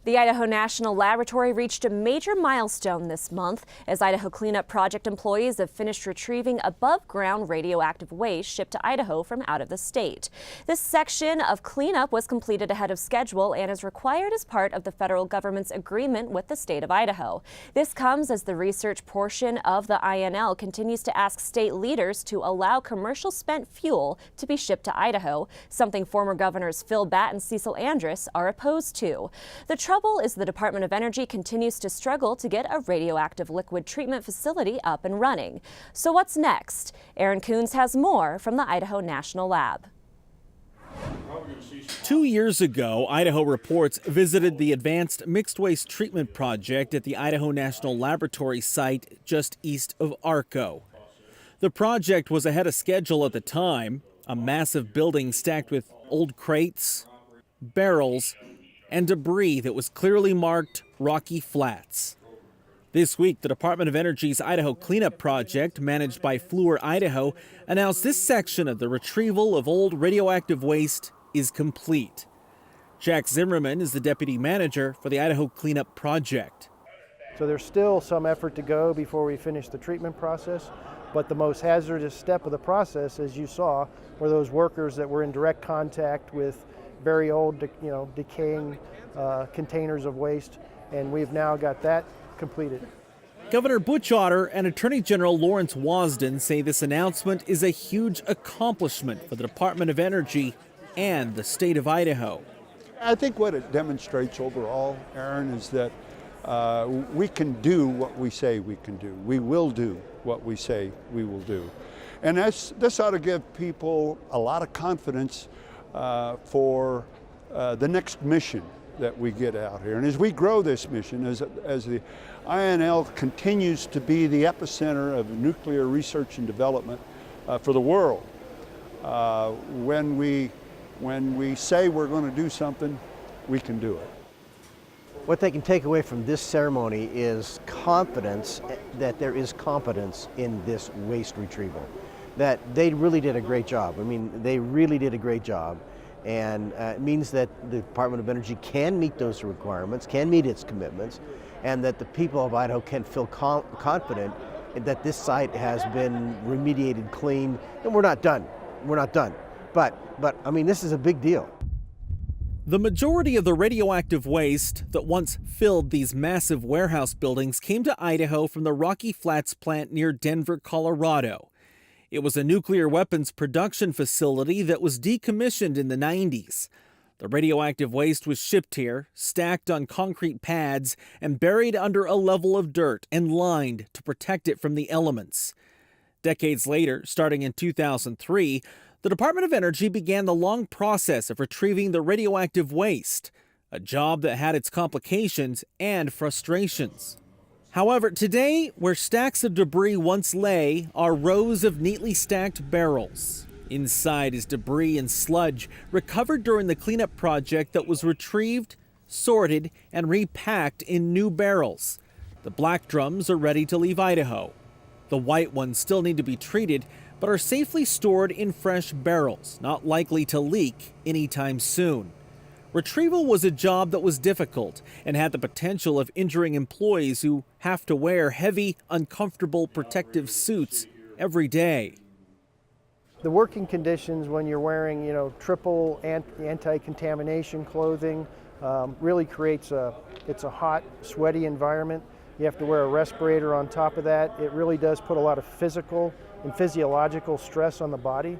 The Idaho National Laboratory reached a major milestone this month as Idaho Cleanup Project employees have finished retrieving above-ground radioactive waste shipped to Idaho from out of the state. This section of cleanup was completed ahead of schedule and is required as part of the federal government's agreement with the state of Idaho. This comes as the research portion of the INL continues to ask state leaders to allow commercial spent fuel to be shipped to Idaho, something former governors Phil Batt and Cecil Andrus are opposed to. The trouble is the Department of Energy continues to struggle to get a radioactive liquid treatment facility up and running. So what's next? Aaron Coons has more from the Idaho National Lab. 2 years ago, Idaho Reports visited the Advanced Mixed Waste Treatment Project at the Idaho National Laboratory site just east of Arco. The project was ahead of schedule at the time, a massive building stacked with old crates, barrels, and debris that was clearly marked Rocky Flats. This week, the Department of Energy's Idaho Cleanup Project, managed by Fluor Idaho, announced this section of the retrieval of old radioactive waste is complete. Jack Zimmerman is the deputy manager for the Idaho Cleanup Project. So there's still some effort to go before we finish the treatment process, but the most hazardous step of the process, as you saw, were those workers that were in direct contact with very old, decaying containers of waste, and we've now got that completed. Governor Butch Otter and Attorney General Lawrence Wasden say this announcement is a huge accomplishment for the Department of Energy and the state of Idaho. I think what it demonstrates overall, Aaron, is that we can do what we say we can do. We will do what we say we will do. And this ought to give people a lot of confidence for the next mission that we get out here. And as we grow this mission, as the INL continues to be the epicenter of nuclear research and development for the world, when we say we're going to do something, we can do it. What they can take away from this ceremony is confidence that there is competence in this waste retrieval. That they really did a great job. I mean, they really did a great job. And it means that the Department of Energy can meet those requirements, can meet its commitments, and that the people of Idaho can feel confident that this site has been remediated, cleaned, and we're not done. We're not done. But I mean, this is a big deal. The majority of the radioactive waste that once filled these massive warehouse buildings came to Idaho from the Rocky Flats plant near Denver, Colorado. It was a nuclear weapons production facility that was decommissioned in the 90s. The radioactive waste was shipped here, stacked on concrete pads, and buried under a level of dirt and lined to protect it from the elements. Decades later, starting in 2003, the Department of Energy began the long process of retrieving the radioactive waste, a job that had its complications and frustrations. However, today, where stacks of debris once lay are rows of neatly stacked barrels. Inside is debris and sludge recovered during the cleanup project that was retrieved, sorted, and repacked in new barrels. The black drums are ready to leave Idaho. The white ones still need to be treated, but are safely stored in fresh barrels, not likely to leak anytime soon. Retrieval was a job that was difficult and had the potential of injuring employees who have to wear heavy, uncomfortable protective suits every day. The working conditions when you're wearing, triple anti-contamination clothing really creates it's a hot, sweaty environment. You have to wear a respirator on top of that. It really does put a lot of physical and physiological stress on the body.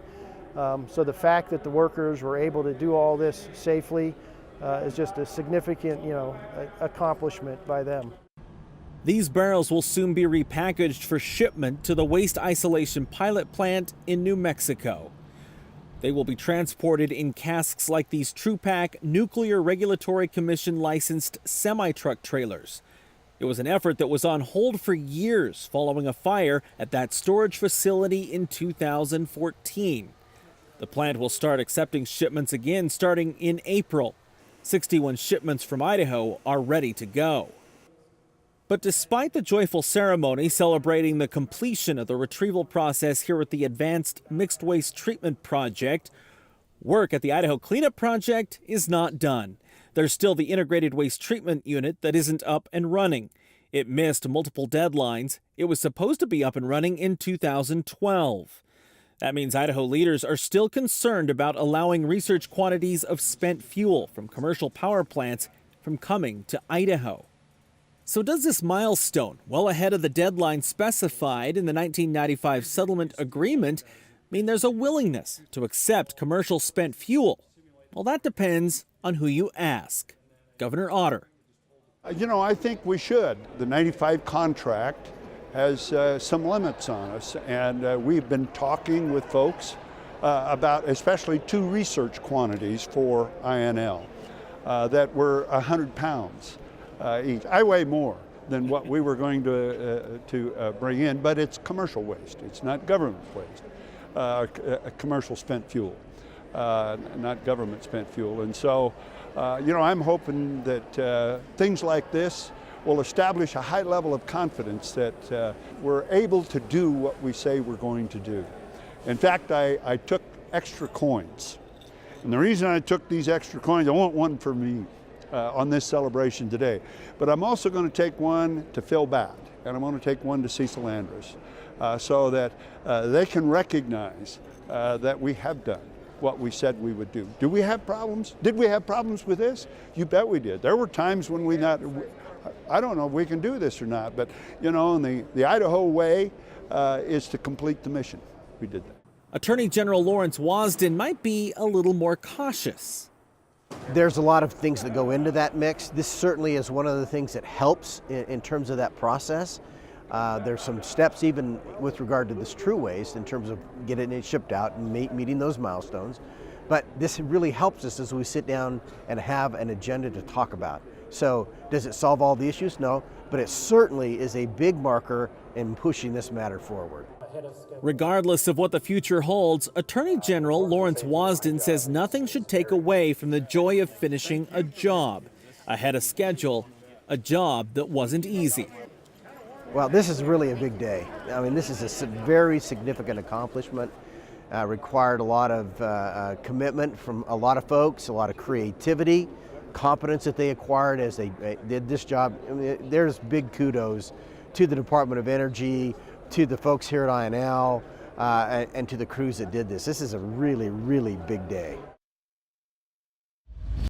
So the fact that the workers were able to do all this safely is just a significant, accomplishment by them. These barrels will soon be repackaged for shipment to the waste isolation pilot plant in New Mexico. They will be transported in casks like these TruPack Nuclear Regulatory Commission licensed semi-truck trailers. It was an effort that was on hold for years following a fire at that storage facility in 2014. The plant will start accepting shipments again starting in April. 61 shipments from Idaho are ready to go. But despite the joyful ceremony celebrating the completion of the retrieval process here at the Advanced Mixed Waste Treatment Project, work at the Idaho Cleanup Project is not done. There's still the integrated waste treatment unit that isn't up and running. It missed multiple deadlines. It was supposed to be up and running in 2012. That means Idaho leaders are still concerned about allowing research quantities of spent fuel from commercial power plants from coming to Idaho. So does this milestone, well ahead of the deadline specified in the 1995 settlement agreement, mean there's a willingness to accept commercial spent fuel? Well, that depends on who you ask. Governor Otter. You know, I think we should. The 95 contract has some limits on us, and we've been talking with folks about especially 2 research quantities for INL that were 100 pounds each. I weigh more than what we were going to bring in, but it's commercial waste. It's not government waste, commercial spent fuel, not government spent fuel. And so, you know, I'm hoping that things like this will establish a high level of confidence that we're able to do what we say we're going to do. In fact, I took extra coins. And the reason I took these extra coins, I want one for me on this celebration today. But I'm also going to take one to Phil Batt, and I'm going to take one to Cecil Andrus, so that they can recognize that we have done what we said we would do. Do we have problems? Did we have problems with this? You bet we did. There were times when I don't know if we can do this or not, but you know, and the Idaho way is to complete the mission. We did that. Attorney General Lawrence Wasden might be a little more cautious. There's a lot of things that go into that mix. This certainly is one of the things that helps in terms of that process. There's some steps even with regard to this true waste in terms of getting it shipped out and meeting those milestones. But this really helps us as we sit down and have an agenda to talk about. So does it solve all the issues? No, but it certainly is a big marker in pushing this matter forward. Regardless of what the future holds, Attorney General Lawrence Wasden says nothing should take away from the joy of finishing a job ahead of schedule, a job that wasn't easy. Well, this is really a big day. I mean, this is a very significant accomplishment. Required a lot of commitment from a lot of folks, a lot of creativity, competence that they acquired as they did this job. I mean, there's big kudos to the Department of Energy, to the folks here at INL, and to the crews that did this. This is a really, really big day.